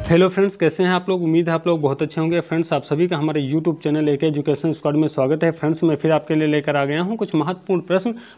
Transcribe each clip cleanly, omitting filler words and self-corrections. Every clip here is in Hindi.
हेलो फ्रेंड्स, कैसे हैं आप लोग। उम्मीद है आप लोग बहुत अच्छे होंगे। फ्रेंड्स, आप सभी का हमारे YouTube channel AK education squad में स्वागत है। फ्रेंड्स, मैं फिर आपके लिए लेकर आ गया हूं कुछ महत्वपूर्ण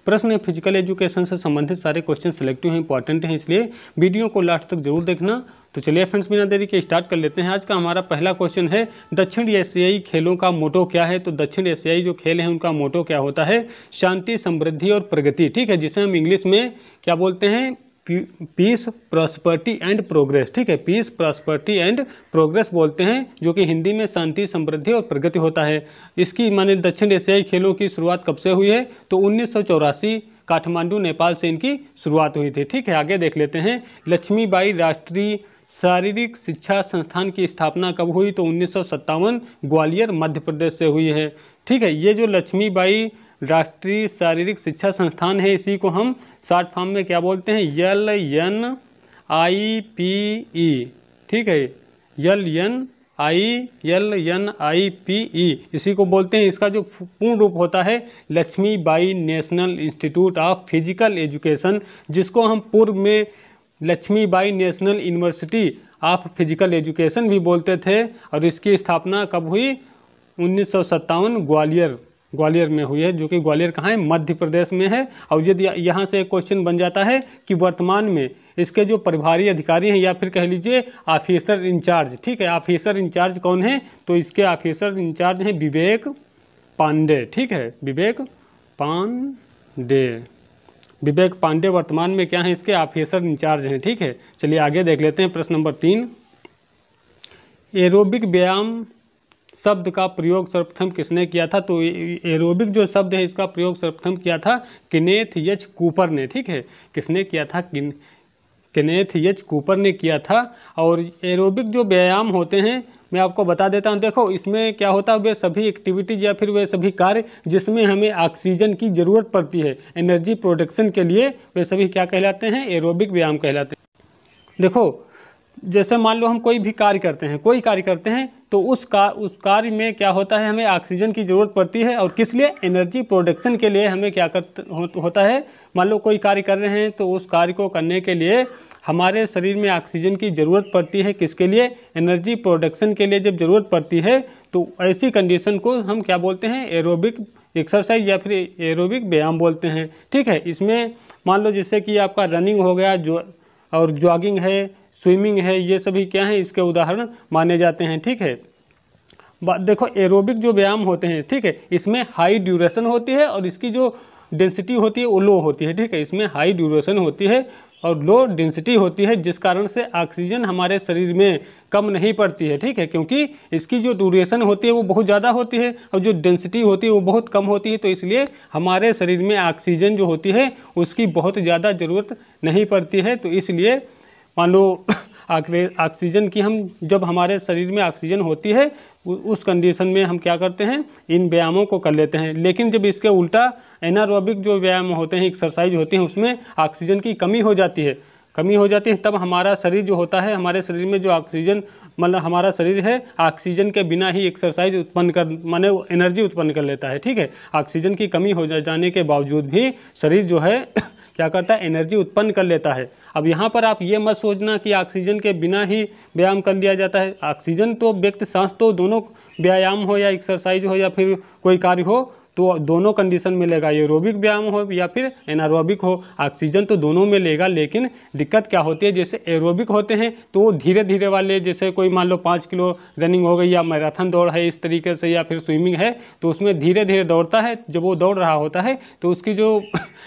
प्रश्न फिजिकल एजुकेशन से संबंधित सारे क्वेश्चन सिलेक्टिव हैं, इंपॉर्टेंट हैं, इसलिए वीडियो को लास्ट तक जरूर देखना। तो चलिए फ्रेंड्स, बिना देरी के स्टार्ट कर लेते हैं। आज का हमारा पहला क्वेश्चन है, दक्षिण एशियाई खेलों का मोटो क्या है। तो दक्षिण एशियाई जो खेल हैं उनका मोटो क्या होता है, शांति, समृद्धि और प्रगति। ठीक है, जिसे हम इंग्लिश में क्या बोलते हैं, पीस, प्रॉस्पर्टी एंड प्रोग्रेस। ठीक है, पीस, प्रॉस्पर्टी एंड प्रोग्रेस बोलते हैं, जो कि हिंदी में शांति, समृद्धि और प्रगति होता है। इसकी माने दक्षिण एशियाई खेलों की शुरुआत कब से हुई है, तो 1984 काठमांडू, नेपाल से इनकी शुरुआत हुई थी। ठीक है, आगे देख लेते हैं। लक्ष्मीबाई राष्ट्रीय शारीरिक शिक्षा संस्थान की स्थापना कब हुई, तो 1957 ग्वालियर, मध्य प्रदेश से हुई है। ठीक है, ये जो लक्ष्मीबाई राष्ट्रीय शारीरिक शिक्षा संस्थान है, इसी को हम शॉर्ट फॉर्म में क्या बोलते हैं, LNIPE। ठीक है, LNIPE इसी को बोलते हैं। इसका जो पूर्ण रूप होता है Lakshmibai National Institute of Physical Education, जिसको हम पूर्व में Lakshmibai National University of Physical Education भी बोलते थे। और इसकी स्थापना कब हुई, 1957 ग्वालियर में हुई है, जो कि ग्वालियर कहाँ है, मध्य प्रदेश में है। और यदि यहाँ से एक क्वेश्चन बन जाता है कि वर्तमान में इसके जो प्रभारी अधिकारी हैं, या फिर कह लीजिए ऑफिसर इंचार्ज। ठीक है, ऑफिसर इंचार्ज कौन है, तो इसके ऑफिसर इंचार्ज हैं विवेक पांडे। ठीक है, विवेक पांडे वर्तमान में क्या है, इसके ऑफिसर इंचार्ज हैं। ठीक है, चलिए आगे देख लेते हैं। प्रश्न नंबर 3, एरोबिक व्यायाम शब्द का प्रयोग सर्वप्रथम किसने किया था। तो एरोबिक जो शब्द है, इसका प्रयोग सर्वप्रथम किया था केनेथ एच कूपर ने। ठीक है, किसने किया था, केनेथ एच कूपर ने किया था। और एरोबिक जो व्यायाम होते हैं, मैं आपको बता देता हूं। देखो, इसमें क्या होता है, वे सभी एक्टिविटीज या फिर वे सभी कार्य जिसमें हमें ऑक्सीजन की ज़रूरत पड़ती है एनर्जी प्रोडक्शन के लिए, वे सभी क्या कहलाते हैं, एरोबिक व्यायाम कहलाते हैं। देखो, जैसे मान लो हम कोई कार्य करते हैं, तो उस कार्य में क्या होता है, हमें ऑक्सीजन की ज़रूरत पड़ती है। और किस लिए, एनर्जी प्रोडक्शन के लिए हमें क्या होता है, मान लो कोई कार्य कर रहे हैं, तो उस कार्य को करने के लिए हमारे शरीर में ऑक्सीजन की ज़रूरत पड़ती है। किसके लिए, एनर्जी प्रोडक्शन के लिए जब ज़रूरत पड़ती है, तो ऐसी कंडीशन को हम क्या बोलते हैं, एरोबिक एक्सरसाइज या फिर एरोबिक व्यायाम बोलते हैं। ठीक है, इसमें मान लो जैसे कि आपका रनिंग हो गया, जो और जॉगिंग है, स्विमिंग है, ये सभी क्या हैं, इसके उदाहरण माने जाते हैं। ठीक है, देखो, एरोबिक जो व्यायाम होते हैं, ठीक है, इसमें हाई ड्यूरेशन होती है और इसकी जो डेंसिटी होती है वो लो होती है। ठीक है, इसमें हाई ड्यूरेशन होती है और लो डेंसिटी होती है, जिस कारण से ऑक्सीजन हमारे शरीर में कम नहीं पड़ती है। ठीक है, क्योंकि इसकी जो ड्यूरेशन होती है वो बहुत ज़्यादा होती है और जो डेंसिटी होती है वो बहुत कम होती है। तो इसलिए हमारे शरीर में ऑक्सीजन जो होती है उसकी बहुत ज़्यादा ज़रूरत नहीं पड़ती है। तो इसलिए मान लो ऑक्सीजन की हम जब हमारे शरीर में ऑक्सीजन होती है, उस कंडीशन में हम क्या करते हैं, इन व्यायामों को कर लेते हैं। लेकिन जब इसके उल्टा एनारोबिक जो व्यायाम होते हैं, एक्सरसाइज होती हैं, उसमें ऑक्सीजन की कमी हो जाती है, तब हमारा शरीर जो होता है, हमारे शरीर में जो ऑक्सीजन, मतलब हमारा शरीर है ऑक्सीजन के बिना ही एक्सरसाइज माने एनर्जी उत्पन्न कर लेता है। ठीक है, ऑक्सीजन की कमी हो जाने के बावजूद भी शरीर जो है क्या करता है, एनर्जी उत्पन्न कर लेता है। अब यहाँ पर आप ये मत सोचना कि ऑक्सीजन के बिना ही व्यायाम कर लिया जाता है। ऑक्सीजन तो व्यक्ति सांस तो दोनों व्यायाम हो या एक्सरसाइज हो या फिर कोई कार्य हो, तो दोनों कंडीशन में लेगा, एरोबिक व्यायाम हो या फिर एनारोबिक हो, ऑक्सीजन तो दोनों में लेगा। लेकिन दिक्कत क्या होती है, जैसे एरोबिक होते हैं तो वो धीरे धीरे वाले, जैसे कोई मान लो 5 किलो रनिंग हो गई या मैराथन दौड़ है इस तरीके से, या फिर स्विमिंग है, तो उसमें धीरे धीरे दौड़ता है। जब वो दौड़ रहा होता है तो उसकी जो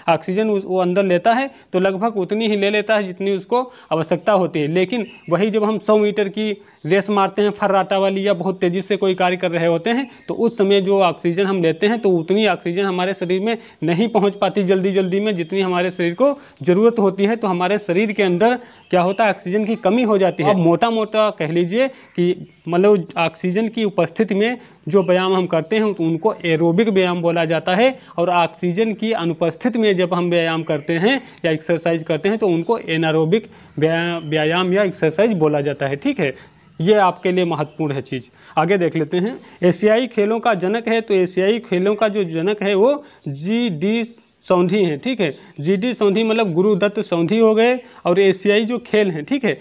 ऑक्सीजन वो अंदर लेता है तो लगभग उतनी ही ले लेता है जितनी उसको आवश्यकता होती है। लेकिन वही जब हम 100 मीटर की रेस मारते हैं फर्राटा वाली, या बहुत तेज़ी से कोई कार्य कर रहे होते हैं, तो उस समय जो ऑक्सीजन हम लेते हैं तो उतनी ऑक्सीजन हमारे शरीर में नहीं पहुंच पाती जल्दी में, जितनी हमारे शरीर को ज़रूरत होती है। तो हमारे शरीर के अंदर क्या होता है, ऑक्सीजन की कमी हो जाती है। अब मोटा कह लीजिए कि मतलब ऑक्सीजन की उपस्थिति में जो व्यायाम हम करते हैं तो उनको एरोबिक व्यायाम बोला जाता है। और ऑक्सीजन की अनुपस्थिति में जब हम व्यायाम करते हैं या एक्सरसाइज करते हैं तो उनको एनारोबिक व्यायाम या एक्सरसाइज बोला जाता है। ठीक है, ये आपके लिए महत्वपूर्ण है चीज़। आगे देख लेते हैं। एशियाई खेलों का जनक है, तो एशियाई खेलों का जो जनक है वो GD सौंधी हैं, ठीक है। जीडी सौंधी मतलब गुरुदत्त सौंधी हो गए। और एशियाई जो खेल हैं, ठीक है,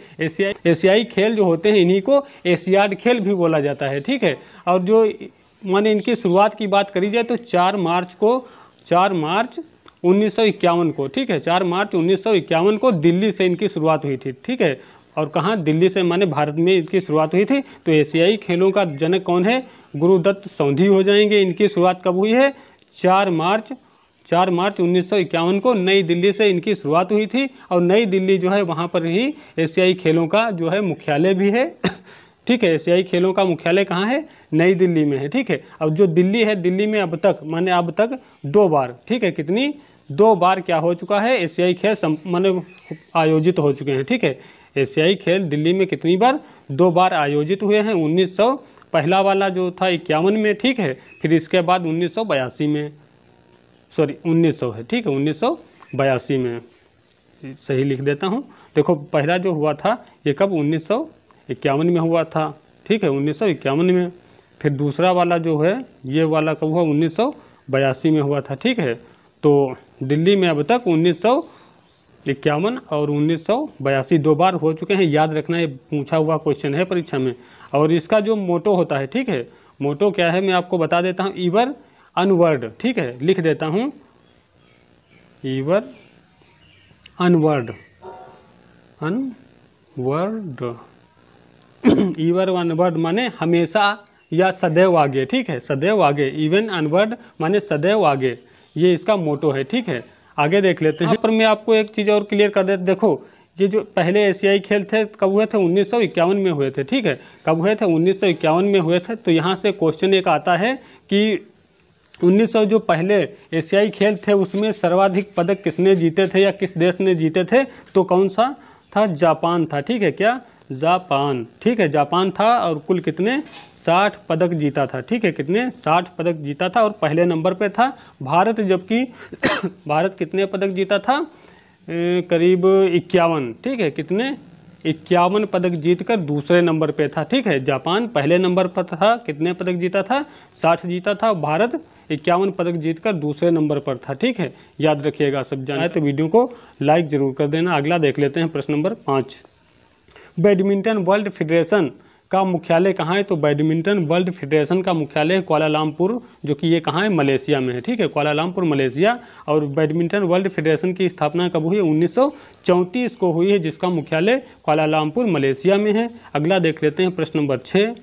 एशियाई खेल जो होते हैं इन्हीं को एशियाड खेल भी बोला जाता है, ठीक है। और जो माने इनकी शुरुआत की बात करी जाए तो 4 मार्च 1951 को, ठीक है, 4 मार्च 1951 को दिल्ली से इनकी शुरुआत हुई थी, ठीक है। और कहाँ, दिल्ली से माने भारत में इनकी शुरुआत हुई थी। तो एशियाई खेलों का जनक कौन है? गुरुदत्त सौंधी हो जाएंगे। इनकी शुरुआत कब हुई है? 4 मार्च 1951 को नई दिल्ली से इनकी शुरुआत हुई थी। और नई दिल्ली जो है वहाँ पर ही एशियाई खेलों का जो है मुख्यालय भी है, ठीक है। एशियाई खेलों का मुख्यालय कहाँ है? नई दिल्ली में है, ठीक है। और जो दिल्ली है, दिल्ली में अब तक 2 बार, ठीक है, कितनी 2 बार क्या हो चुका है? एशियाई खेल माने आयोजित हो चुके हैं, ठीक है। एशियाई खेल दिल्ली में कितनी बार? 2 बार आयोजित हुए हैं। 1900 पहला वाला जो था 51 में, ठीक है। फिर इसके बाद 1982 में, सॉरी 1900 है, ठीक है, 1982 में, सही लिख देता हूँ। देखो पहला जो हुआ था ये कब? 1951 में हुआ था, ठीक है, 1951 में। फिर दूसरा वाला जो है ये वाला कब हुआ? 1982 में हुआ था, ठीक है। तो दिल्ली में अब तक 1951 और 1982 2 बार हो चुके हैं। याद रखना, ये पूछा हुआ क्वेश्चन है परीक्षा में। और इसका जो मोटो होता है, ठीक है, मोटो क्या है मैं आपको बता देता हूँ। ईवर अनवर्ड, ठीक है, लिख देता हूँ, ईवर अनवर्ड, ईवर अनवर्ड माने हमेशा या सदैव आगे, ठीक है, सदैव आगे। इवन अनवर्ड माने सदैव आगे, ये इसका मोटो है, ठीक है। आगे देख लेते हैं। यहाँ पर मैं आपको एक चीज़ और क्लियर कर देता, देखो ये जो पहले एशियाई खेल थे कब हुए थे? 1951 में हुए थे, ठीक है। कब हुए थे? 1951 में हुए थे। तो यहाँ से क्वेश्चन एक आता है कि 1900 जो पहले एशियाई खेल थे उसमें सर्वाधिक पदक किसने जीते थे या किस देश ने जीते थे? तो कौन सा था? जापान था, ठीक है। क्या? जापान, ठीक है, जापान था। और कुल कितने? 60 पदक जीता था, ठीक है। कितने? 60 पदक जीता था। और पहले नंबर पे था भारत, जबकि भारत कितने पदक जीता था? करीब 51, ठीक है। कितने? 51 पदक जीतकर दूसरे नंबर पे था, ठीक है। जापान पहले नंबर पर था, कितने पदक जीता था? 60 जीता था। भारत 51 पदक जीतकर दूसरे नंबर पर था, ठीक है। याद रखिएगा, सब जाना है तो वीडियो को लाइक ज़रूर कर देना। अगला देख लेते हैं, प्रश्न नंबर 5। बैडमिंटन वर्ल्ड फेडरेशन का मुख्यालय कहाँ है? तो बैडमिंटन वर्ल्ड फेडरेशन का मुख्यालय कुआलालंपुर, जो कि ये कहाँ है? मलेशिया में है, ठीक है, कुआलालंपुर मलेशिया। और बैडमिंटन वर्ल्ड फेडरेशन की स्थापना कब हुई है? 1934 को हुई है, जिसका मुख्यालय कुआलालंपुर मलेशिया में है। अगला देख लेते हैं, प्रश्न नंबर 6।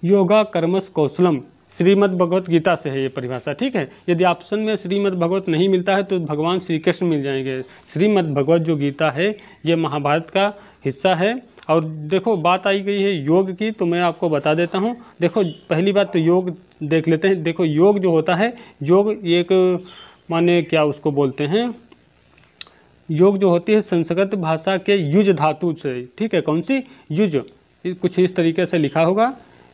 योगा कर्मस कौशलम श्रीमद् भगवत गीता से है ये परिभाषा, ठीक है। यदि ऑप्शन में श्रीमद् भगवत नहीं मिलता है तो भगवान श्री कृष्ण मिल जाएंगे। श्रीमद् भगवत जो गीता है ये महाभारत का हिस्सा है। और देखो बात आई गई है योग की, तो मैं आपको बता देता हूँ। देखो पहली बात तो योग देख लेते हैं। देखो योग जो होता है, योग एक माने क्या उसको बोलते हैं, योग जो होती है संस्कृत भाषा के युज धातु से, ठीक है। कौन सी? युज, कुछ इस तरीके से लिखा होगा।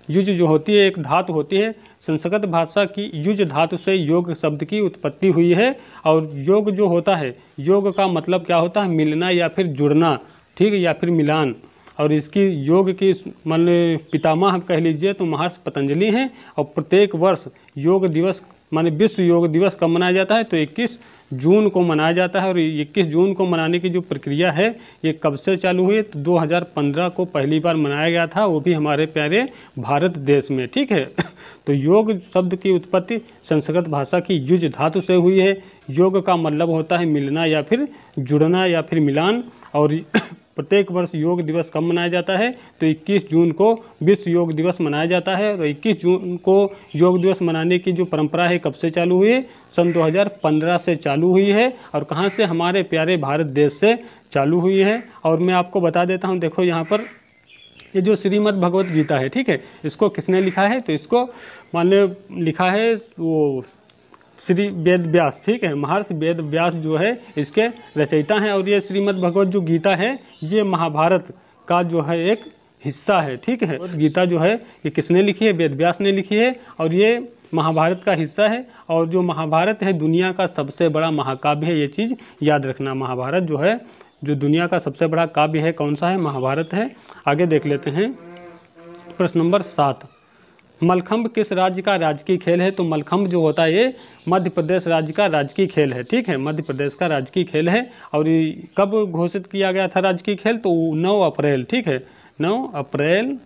युज जो होती है एक धातु होती है, संस्कृत भाषा की युज धातु से योग शब्द की उत्पत्ति हुई है। और योग जो होता है, योग का मतलब क्या होता है? मिलना या फिर जुड़ना, ठीक है, या फिर मिलान। और इसकी योग की मान पितामह कह लीजिए तो महर्षि पतंजलि हैं। और प्रत्येक वर्ष योग दिवस माने विश्व योग दिवस कब मनाया जाता है? तो 21 जून को मनाया जाता है। और 21 जून को मनाने की जो प्रक्रिया है ये कब से चालू हुई? तो 2015 को पहली बार मनाया गया था, वो भी हमारे प्यारे भारत देश में, ठीक है। तो योग शब्द की उत्पत्ति संस्कृत भाषा की युज धातु से हुई है। योग का मतलब होता है मिलना या फिर जुड़ना या फिर मिलान। और प्रत्येक वर्ष योग दिवस कब मनाया जाता है? तो 21 जून को विश्व योग दिवस मनाया जाता है। और 21 जून को योग दिवस मनाने की जो परंपरा है कब से चालू हुई है? सन 2015 से चालू हुई है। और कहाँ से? हमारे प्यारे भारत देश से चालू हुई है। और मैं आपको बता देता हूँ, देखो यहाँ पर ये जो श्रीमद् भगवत गीता है, ठीक है, इसको किसने लिखा है? तो इसको मान लो लिखा है वो श्री वेद व्यास, ठीक है, महर्षि वेद व्यास जो है इसके रचयिता हैं। और ये श्रीमद् भगवत जो गीता है ये महाभारत का जो है एक हिस्सा है, ठीक है। गीता जो है ये किसने लिखी है? वेद व्यास ने लिखी है। और ये महाभारत का हिस्सा है। और जो महाभारत है दुनिया का सबसे बड़ा महाकाव्य है, ये चीज़ याद रखना। महाभारत जो है जो दुनिया का सबसे बड़ा काव्य है, कौन सा है? महाभारत है। आगे देख लेते हैं, प्रश्न नंबर 7। मलखंभ किस राज्य का राजकीय खेल है? तो मलखंभ जो होता है ये मध्य प्रदेश राज्य का राजकीय खेल है, ठीक है, मध्य प्रदेश का राजकीय खेल है। और ये कब घोषित किया गया था राजकीय खेल? तो 9 अप्रैल, ठीक है, 9 अप्रैल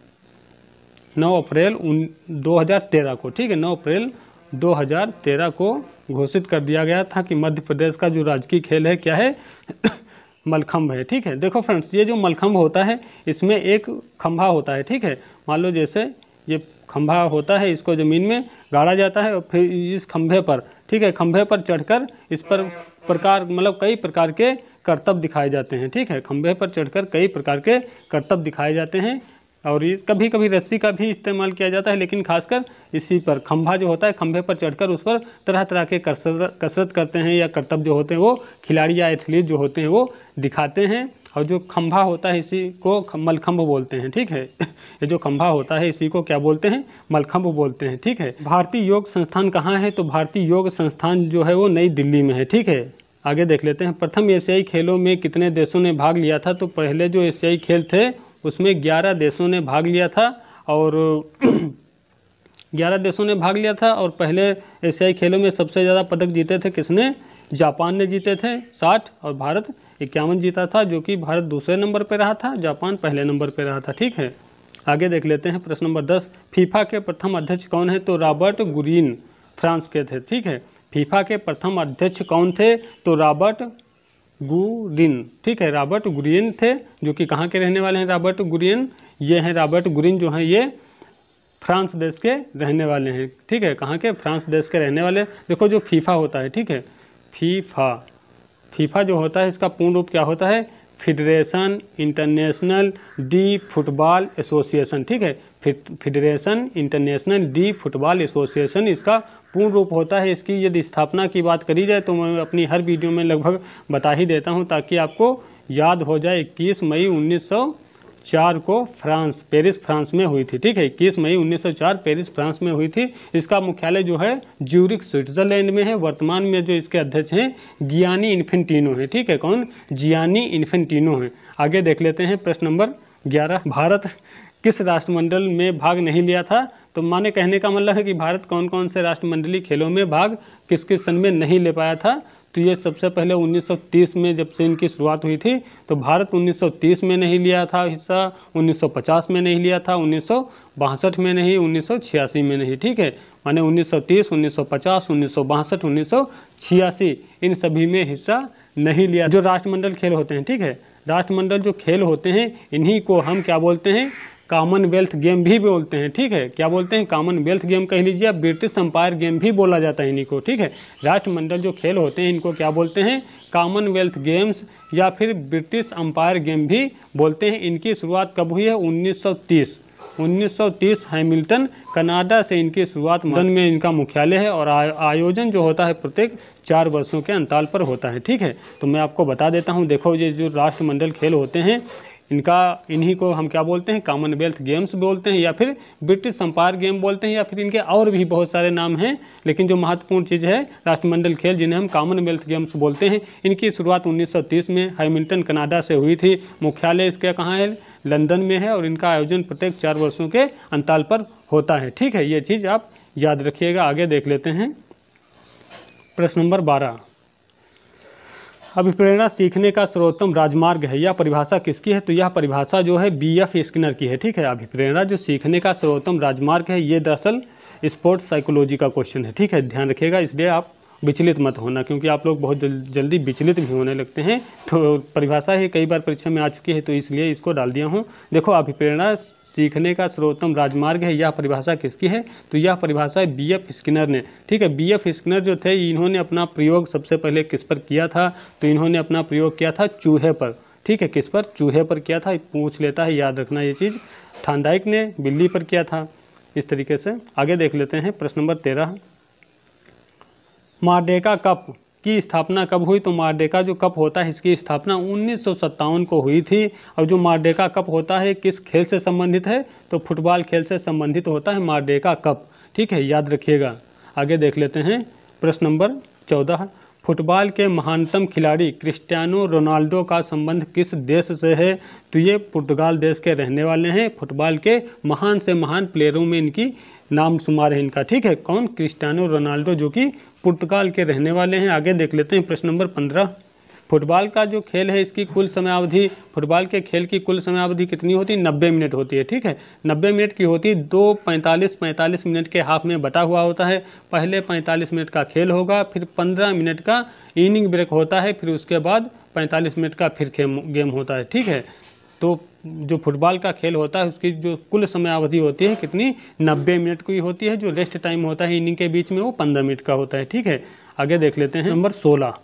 2013 को, ठीक है, 9 अप्रैल 2013 को घोषित कर दिया गया था कि मध्य प्रदेश का जो राजकीय खेल है क्या है? मलखंभ है, ठीक है। देखो फ्रेंड्स, ये जो मलखंभ होता है इसमें एक खंभा होता है, ठीक है। मान लो जैसे ये खंभा होता है, इसको ज़मीन में गाड़ा जाता है और फिर इस खंभे पर, ठीक है, खंभे पर चढ़कर इस पर मतलब कई प्रकार के करतब दिखाए जाते हैं, ठीक है। खंभे पर चढ़कर कई प्रकार के करतब दिखाए जाते हैं और इस कभी कभी रस्सी का भी इस्तेमाल किया जाता है, लेकिन खासकर इसी पर खंभा जो होता है, खंभे पर चढ़कर उस पर तरह तरह के कसरत करते हैं या करतब जो होते हैं वो खिलाड़ी या एथलीट जो होते हैं वो दिखाते हैं। और जो खंभा होता है इसी को मलखंभ बोलते हैं, ठीक है। ये जो खंभा होता है इसी को क्या बोलते हैं? मलखंभ बोलते हैं, ठीक है। भारतीय योग संस्थान कहाँ है? तो भारतीय योग संस्थान जो है वो नई दिल्ली में है, ठीक है। आगे देख लेते हैं। प्रथम एशियाई खेलों में कितने देशों ने भाग लिया था? तो पहले जो एशियाई खेल थे उसमें 11 देशों ने भाग लिया था और 11 देशों ने भाग लिया था। और पहले एशियाई खेलों में सबसे ज़्यादा पदक जीते थे किसने? जापान ने जीते थे 60 और भारत 51 जीता था, जो कि भारत दूसरे नंबर पर रहा था, जापान पहले नंबर पर रहा था, ठीक है। आगे देख लेते हैं प्रश्न नंबर 10। फीफा के प्रथम अध्यक्ष कौन है? तो रॉबर्ट गुरीन फ्रांस के थे, ठीक है। फीफा के प्रथम अध्यक्ष कौन थे? तो रॉबर्ट गुरीन, ठीक है, रॉबर्ट गुरीन थे, जो कि कहाँ के रहने वाले हैं? रॉबर्ट गुरीन, ये हैं रॉबर्ट गुरीन जो हैं ये फ्रांस देश के रहने वाले हैं, ठीक है। कहाँ के? फ्रांस देश के रहने वाले। देखो जो फीफा होता है, ठीक है, फीफा जो होता है इसका पूर्ण रूप क्या होता है? Federation international D football association, ठीक है। Federation international D football association इसका पूर्ण रूप होता है। इसकी यदि स्थापना की बात करी जाए तो मैं अपनी हर वीडियो में लगभग बता ही देता हूं ताकि आपको याद हो जाए। 21 मई 1904 को पेरिस फ्रांस में हुई थी, ठीक है। 21 मई 1904 पेरिस फ्रांस में हुई थी। इसका मुख्यालय जो है ज्यूरिख स्विट्जरलैंड में है। वर्तमान में जो इसके अध्यक्ष हैं गियानी इन्फेंटिनो है, ठीक है। कौन? जियानी इन्फेंटिनो है। आगे देख लेते हैं प्रश्न नंबर 11। भारत किस राष्ट्रमंडल में भाग नहीं लिया था? तो माने कहने का मतलब है कि भारत कौन कौन से राष्ट्रमंडलीय खेलों में भाग किस किस सन में नहीं ले पाया था। तो ये सबसे पहले 1930 में जब से इनकी शुरुआत हुई थी तो भारत 1930 में नहीं लिया था हिस्सा, 1950 में नहीं लिया था, 1962 में नहीं, 1986 में नहीं, ठीक है। माने 1930, 1950, 1962, 1986 इन सभी में हिस्सा नहीं लिया। जो राष्ट्रमंडल खेल होते हैं, ठीक है, राष्ट्रमंडल जो खेल होते हैं इन्हीं को हम क्या बोलते हैं? कॉमनवेल्थ गेम भी बोलते हैं, ठीक है। क्या बोलते हैं? कॉमनवेल्थ गेम कह लीजिए, ब्रिटिश एम्पायर गेम भी बोला जाता है इन्हीं को, ठीक है। राष्ट्रमंडल जो खेल होते हैं इनको क्या बोलते हैं? कॉमनवेल्थ गेम्स या फिर ब्रिटिश एम्पायर गेम भी बोलते हैं। इनकी शुरुआत कब हुई है? 1930 हैमिल्टन कनाडा से इनकी शुरुआत लंदन में इनका मुख्यालय है और आयोजन जो होता है प्रत्येक 4 वर्षों के अंतराल पर होता है, ठीक है। तो मैं आपको बता देता हूँ। देखो ये जो राष्ट्रमंडल खेल होते हैं इन्हीं को हम क्या बोलते हैं? कॉमनवेल्थ गेम्स बोलते हैं या फिर ब्रिटिश एम्पायर गेम बोलते हैं या फिर इनके और भी बहुत सारे नाम हैं। लेकिन जो महत्वपूर्ण चीज़ है राष्ट्रमंडल खेल जिन्हें हम कॉमनवेल्थ गेम्स बोलते हैं, इनकी शुरुआत 1930 में हैमिल्टन कनाडा से हुई थी। मुख्यालय इसका कहाँ है? लंदन में है और इनका आयोजन प्रत्येक 4 वर्षों के अंतराल पर होता है, ठीक है। ये चीज़ आप याद रखिएगा। आगे देख लेते हैं प्रश्न नंबर 12। अभिप्रेरणा सीखने का सर्वोत्तम राजमार्ग है, यह परिभाषा किसकी है? तो यह परिभाषा जो है BF स्किनर की है, ठीक है। अभिप्रेरणा जो सीखने का सर्वोत्तम राजमार्ग है ये दरअसल स्पोर्ट्स साइकोलॉजी का क्वेश्चन है, ठीक है। ध्यान रखिएगा, इसलिए आप विचलित मत होना क्योंकि आप लोग बहुत जल्दी विचलित भी होने लगते हैं। तो परिभाषा ही कई बार परीक्षा में आ चुकी है तो इसलिए इसको डाल दिया हूँ। देखो अभिप्रेरणा सीखने का सर्वोत्तम राजमार्ग है, यह परिभाषा किसकी है? तो यह परिभाषा BF स्किनर ने, ठीक है। BF स्किनर जो थे इन्होंने अपना प्रयोग सबसे पहले किस पर किया था? तो इन्होंने अपना प्रयोग किया था चूहे पर, ठीक है। किस पर? चूहे पर किया था। पूछ लेता है, याद रखना ये चीज़। थांडाइक ने बिल्ली पर किया था। इस तरीके से आगे देख लेते हैं प्रश्न नंबर 13। मारडेका कप की स्थापना कब हुई? तो मारडेका जो कप होता है इसकी स्थापना 1957 को हुई थी। और जो मारडेका कप होता है किस खेल से संबंधित है? तो फुटबॉल खेल से संबंधित होता है मारडेका कप, ठीक है, याद रखिएगा। आगे देख लेते हैं प्रश्न नंबर 14। फुटबॉल के महानतम खिलाड़ी क्रिस्टियानो रोनाल्डो का संबंध किस देश से है? तो ये पुर्तगाल देश के रहने वाले हैं। फुटबॉल के महान से महान प्लेयरों में इनकी नाम शुमार है इनका, ठीक है। कौन? क्रिस्टियानो रोनाल्डो, जो कि पुर्तगाल के रहने वाले हैं। आगे देख लेते हैं प्रश्न नंबर 15। फुटबॉल का जो खेल है इसकी कुल समयावधि, फुटबॉल के खेल की कुल समयावधि कितनी होती है? 90 मिनट होती है, ठीक है। 90 मिनट की होती है। 2 45 मिनट के हाफ में बटा हुआ होता है। पहले 45 मिनट का खेल होगा, फिर 15 मिनट का इनिंग ब्रेक होता है, फिर उसके बाद 45 मिनट का फिर गेम होता है, ठीक है। तो जो फुटबॉल का खेल होता है उसकी जो कुल समयावधि होती है कितनी? 90 मिनट की होती है। जो रेस्ट टाइम होता है इनिंग के बीच में वो 15 मिनट का होता है, ठीक है। आगे देख लेते हैं नंबर 16।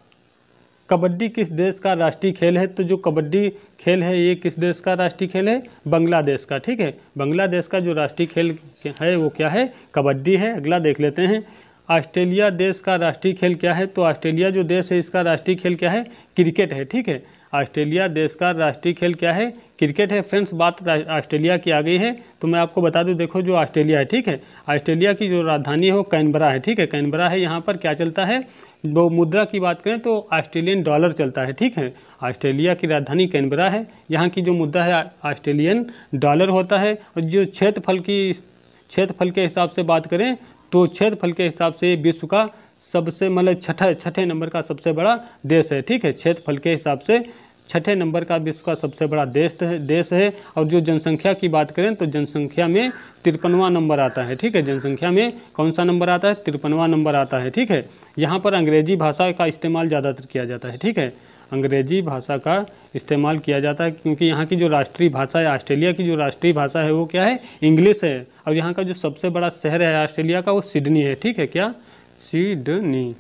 कबड्डी किस देश का राष्ट्रीय खेल है? तो जो कबड्डी खेल है ये किस देश का राष्ट्रीय खेल है? बांग्लादेश का, ठीक है। बांग्लादेश का जो राष्ट्रीय खेल है वो क्या है? कबड्डी है। अगला देख लेते हैं। ऑस्ट्रेलिया देश का राष्ट्रीय खेल क्या है? तो ऑस्ट्रेलिया जो देश है इसका राष्ट्रीय खेल क्या है? क्रिकेट है, ठीक है। ऑस्ट्रेलिया देश का राष्ट्रीय खेल क्या है? क्रिकेट है। फ्रेंड्स, बात ऑस्ट्रेलिया की आ गई है तो मैं आपको बता दूं, देखो जो ऑस्ट्रेलिया है, ठीक है, ऑस्ट्रेलिया की जो राजधानी है वो कैनबरा है, ठीक है। कैनबरा है। यहाँ पर क्या चलता है? वो मुद्रा की बात करें तो ऑस्ट्रेलियन डॉलर चलता है, ठीक है। ऑस्ट्रेलिया की राजधानी कैनबरा है। यहाँ की जो मुद्रा है ऑस्ट्रेलियन डॉलर होता है। और जो क्षेत्रफल के हिसाब से बात करें तो क्षेत्रफल के हिसाब से विश्व का सबसे मतलब छठे नंबर का सबसे बड़ा देश है, ठीक है। क्षेत्रफल के हिसाब से छठे नंबर का विश्व का सबसे बड़ा देश है। और जो जनसंख्या की बात करें तो जनसंख्या में 53वां नंबर आता है, ठीक है। जनसंख्या में कौन सा नंबर आता है? 53वां नंबर आता है, ठीक है। यहाँ पर अंग्रेजी भाषा का इस्तेमाल ज़्यादातर किया जाता है, ठीक है। अंग्रेजी भाषा का इस्तेमाल किया जाता है क्योंकि यहाँ की जो राष्ट्रीय भाषा है, ऑस्ट्रेलिया की जो राष्ट्रीय भाषा है वो क्या है? इंग्लिश है। और यहाँ का जो सबसे बड़ा शहर है ऑस्ट्रेलिया का वो सिडनी है, ठीक है। क्या? सिडनी।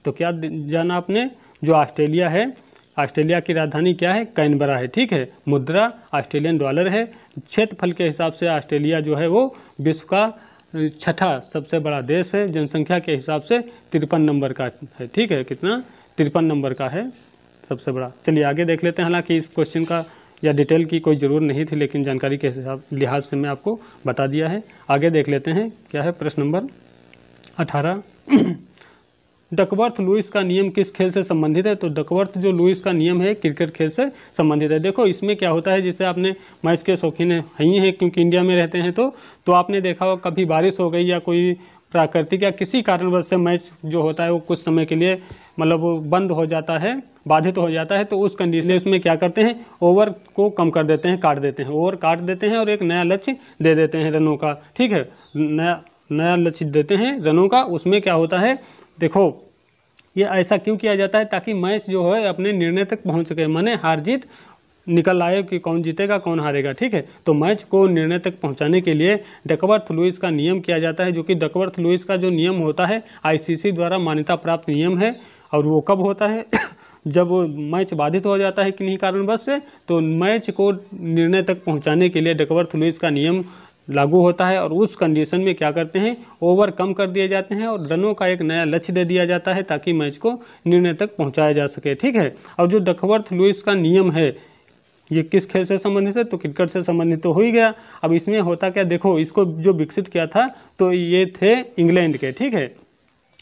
तो क्या जाना आपने? जो ऑस्ट्रेलिया है, ऑस्ट्रेलिया की राजधानी क्या है? कैनबरा है, ठीक है। मुद्रा ऑस्ट्रेलियन डॉलर है। क्षेत्रफल के हिसाब से ऑस्ट्रेलिया जो है वो विश्व का छठा सबसे बड़ा देश है। जनसंख्या के हिसाब से 53 नंबर का है, ठीक है। कितना? 53 नंबर का है सबसे बड़ा। चलिए आगे देख लेते हैं। हालांकि इस क्वेश्चन का या डिटेल की कोई ज़रूरत नहीं थी, लेकिन जानकारी के लिहाज से मैं आपको बता दिया है। आगे देख लेते हैं क्या है प्रश्न नंबर 18। डकवर्थ लुईस का नियम किस खेल से संबंधित है? तो डकवर्थ जो लुईस का नियम है क्रिकेट खेल से संबंधित है। देखो इसमें क्या होता है, जैसे आपने मैच के शौकीन ही हैं क्योंकि इंडिया में रहते हैं, तो आपने देखा हो कभी बारिश हो गई या कोई प्राकृतिक या किसी कारणवश से मैच जो होता है वो कुछ समय के लिए मतलब बंद हो जाता है, बाधित हो जाता है। तो उस कंडीशन में क्या करते हैं? ओवर को कम कर देते हैं, काट देते हैं, ओवर काट देते हैं और एक नया लक्ष्य दे देते हैं रनों का, ठीक है। नया लक्ष्य देते हैं रनों का। उसमें क्या होता है, देखो ये ऐसा क्यों किया जाता है? ताकि मैच जो है अपने निर्णय तक पहुंच सके, माने हार जीत निकल आए कि कौन जीतेगा कौन हारेगा, ठीक है। तो मैच को निर्णय तक पहुंचाने के लिए डकवर्थ लुईस का नियम किया जाता है, जो कि डकवर्थ लुईस का जो नियम होता है आईसीसी द्वारा मान्यता प्राप्त नियम है। और वो कब होता है? जब मैच बाधित हो जाता है किन्हीं कारणवश से, तो मैच को निर्णय तक पहुँचाने के लिए डकवर्थ लुईस का नियम लागू होता है। और उस कंडीशन में क्या करते हैं? ओवर कम कर दिए जाते हैं और रनों का एक नया लक्ष्य दे दिया जाता है ताकि मैच को निर्णय तक पहुंचाया जा सके, ठीक है। और जो डकवर्थ लुईस का नियम है ये किस खेल से संबंधित है? तो क्रिकेट से संबंधित तो हो ही गया। अब इसमें होता क्या, देखो इसको जो विकसित किया था तो ये थे इंग्लैंड के, ठीक है।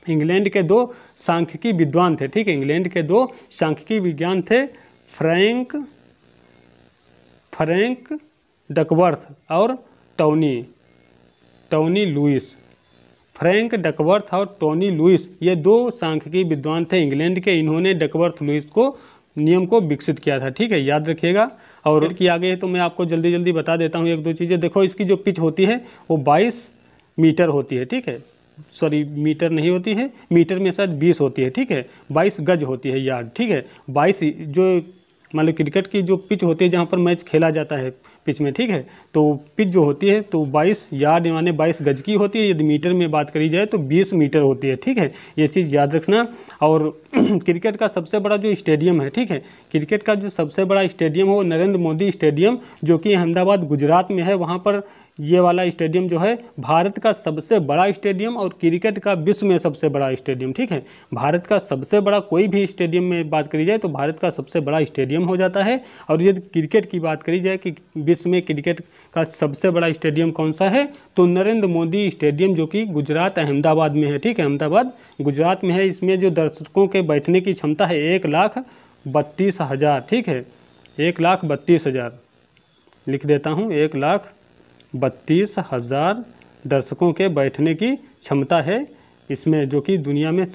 इंग्लैंड के 2 सांख्यिकी विद्वान थे, ठीक है। इंग्लैंड के 2 सांख्यिकी विज्ञान थे, फ्रैंक डकवर्थ और टोनी लुईस। फ्रैंक डकवर्थ और टोनी लुईस ये 2 सांख्यिकी विद्वान थे इंग्लैंड के। इन्होंने डकवर्थ लुईस को नियम को विकसित किया था, ठीक है, याद रखिएगा। और की आगे है तो मैं आपको जल्दी जल्दी बता देता हूँ 1-2 चीज़ें। देखो इसकी जो पिच होती है वो 22 मीटर होती है, ठीक है। सॉरी मीटर नहीं होती है, मीटर में शायद 20 होती है, ठीक है। 22 गज होती है यार्ड, ठीक है। 22 जो मान लो क्रिकेट की जो पिच होती है जहाँ पर मैच खेला जाता है पिच में, ठीक है, तो पिच जो होती है तो 22 यार्ड माने 22 गज की होती है। यदि मीटर में बात करी जाए तो 20 मीटर होती है, ठीक है। ये चीज़ याद रखना। और क्रिकेट का सबसे बड़ा जो स्टेडियम है, ठीक है, क्रिकेट का जो सबसे बड़ा स्टेडियम है वो नरेंद्र मोदी स्टेडियम जो कि अहमदाबाद गुजरात में है। वहाँ पर ये वाला स्टेडियम जो है भारत का सबसे बड़ा स्टेडियम और क्रिकेट का विश्व में सबसे बड़ा स्टेडियम, ठीक है। भारत का सबसे बड़ा कोई भी स्टेडियम में बात करी जाए तो भारत का सबसे बड़ा स्टेडियम हो जाता है। और यदि क्रिकेट की बात करी जाए कि विश्व में क्रिकेट का सबसे बड़ा स्टेडियम कौन सा है, तो नरेंद्र मोदी स्टेडियम जो कि गुजरात अहमदाबाद में है, ठीक है, अहमदाबाद गुजरात में है। इसमें जो दर्शकों के बैठने की क्षमता है 1,32,000, ठीक है, 1,32,000 लिख देता हूँ, 1,32,000 32,000 दर्शकों के बैठने की क्षमता है इसमें, जो कि दुनिया में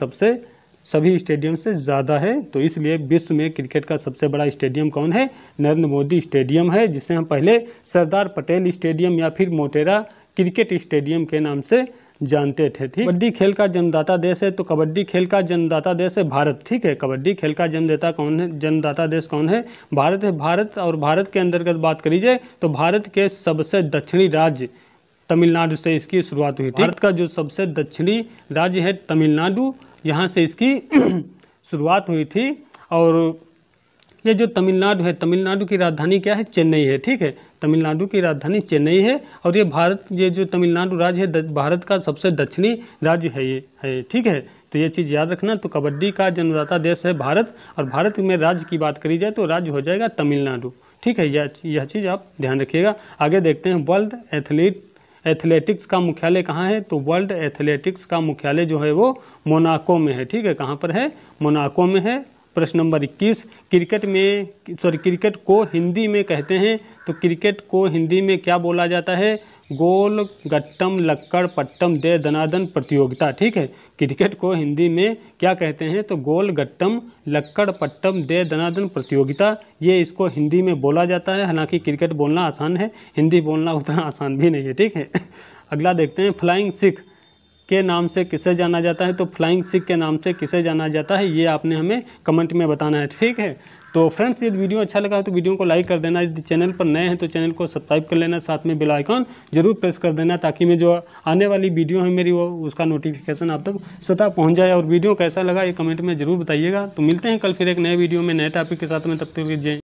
सभी स्टेडियम से ज़्यादा है। तो इसलिए विश्व में क्रिकेट का सबसे बड़ा स्टेडियम कौन है? नरेंद्र मोदी स्टेडियम है, जिसे हम पहले सरदार पटेल स्टेडियम या फिर मोटेरा क्रिकेट स्टेडियम के नाम से जानते थे। ठीक, कबड्डी खेल का जन्मदाता देश है, तो कबड्डी खेल का जन्मदाता देश है भारत। ठीक है, कबड्डी खेल का जन्मदाता देश कौन है? भारत है। भारत, और भारत के अंतर्गत बात करी जाए तो भारत के सबसे दक्षिणी राज्य तमिलनाडु से इसकी शुरुआत हुई थी। भारत का जो सबसे दक्षिणी राज्य है तमिलनाडु, यहाँ से इसकी शुरुआत हुई थी। और ये जो तमिलनाडु है, तमिलनाडु की राजधानी क्या है? चेन्नई है। ठीक है, तमिलनाडु की राजधानी चेन्नई है। और ये जो तमिलनाडु राज्य है भारत का सबसे दक्षिणी राज्य है ये है। ठीक है, तो ये चीज़ याद रखना। तो कबड्डी का जन्मदाता देश है भारत, और भारत में राज्य की बात करी जाए तो राज्य हो जाएगा तमिलनाडु। ठीक है, यह चीज़ आप ध्यान रखिएगा। आगे देखते हैं, वर्ल्ड एथलेटिक्स का मुख्यालय कहाँ है? तो वर्ल्ड एथलेटिक्स का मुख्यालय जो है वो मोनाको में है। ठीक है, कहाँ पर है? मोनाको में है। प्रश्न नंबर 21, क्रिकेट को हिंदी में कहते हैं, तो क्रिकेट को हिंदी में क्या बोला जाता है? गोल गट्टम लक्कड़ पट्टम दे दनादन प्रतियोगिता। ठीक है, क्रिकेट को हिंदी में क्या कहते हैं? तो गोल गट्टम लक्कड़ पट्टम दे दनादन प्रतियोगिता, ये इसको हिंदी में बोला जाता है। हालांकि क्रिकेट बोलना आसान है, हिंदी बोलना उतना आसान भी नहीं है। ठीक है, अगला देखते हैं, फ्लाइंग सिख के नाम से किसे जाना जाता है? तो फ्लाइंग सिख के नाम से किसे जाना जाता है, ये आपने हमें कमेंट में बताना है। ठीक है, तो फ्रेंड्स, यदि वीडियो अच्छा लगा तो वीडियो को लाइक कर देना। यदि चैनल पर नए हैं तो चैनल को सब्सक्राइब कर लेना, साथ में बेल आइकॉन जरूर प्रेस कर देना, ताकि मैं जो आने वाली वीडियो है मेरी वो उसका नोटिफिकेशन आप तक स्वतः पहुंच जाए। और वीडियो कैसा लगा ये कमेंट में जरूर बताइएगा। तो मिलते हैं कल फिर एक नए वीडियो में नए टॉपिक के साथ में, तब तक जय